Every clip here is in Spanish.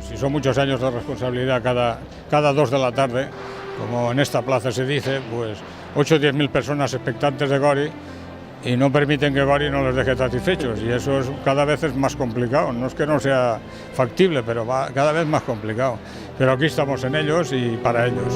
Si son muchos años de responsabilidad cada 2 de la tarde, como en esta plaza se dice, pues 8 o 10 mil personas expectantes de Gori y no permiten que Gori no les deje satisfechos, y eso cada vez es más complicado. No es que no sea factible, pero va cada vez más complicado. Pero aquí estamos en ellos y para ellos.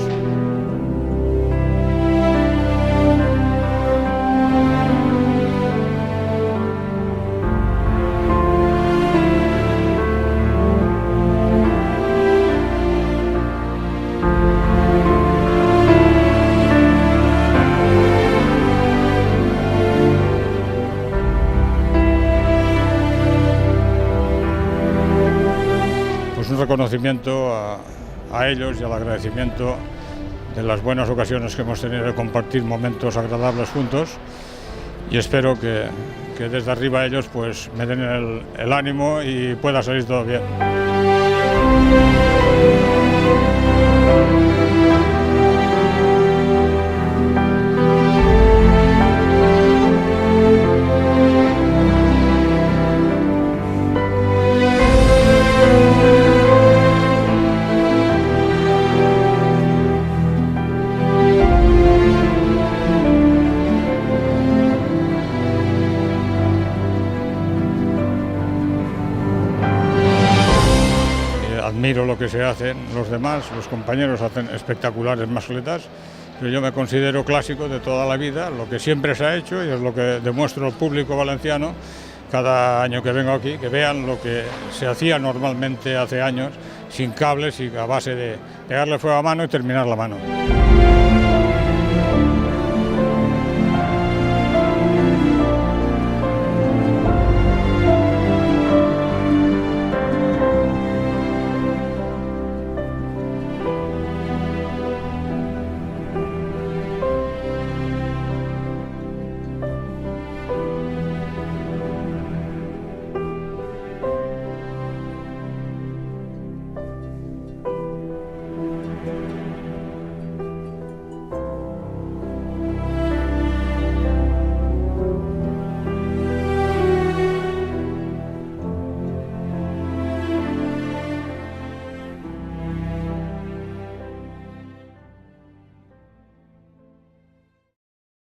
Un reconocimiento a ellos y al agradecimiento de las buenas ocasiones que hemos tenido de compartir momentos agradables juntos, y espero que desde arriba ellos pues me den el ánimo y pueda salir todo bien. Admiro lo que se hacen los demás, los compañeros hacen espectaculares mascletas, pero yo me considero clásico de toda la vida, lo que siempre se ha hecho, y es lo que demuestro al público valenciano cada año que vengo aquí, que vean lo que se hacía normalmente hace años, sin cables y a base de pegarle fuego a mano y terminar la mano.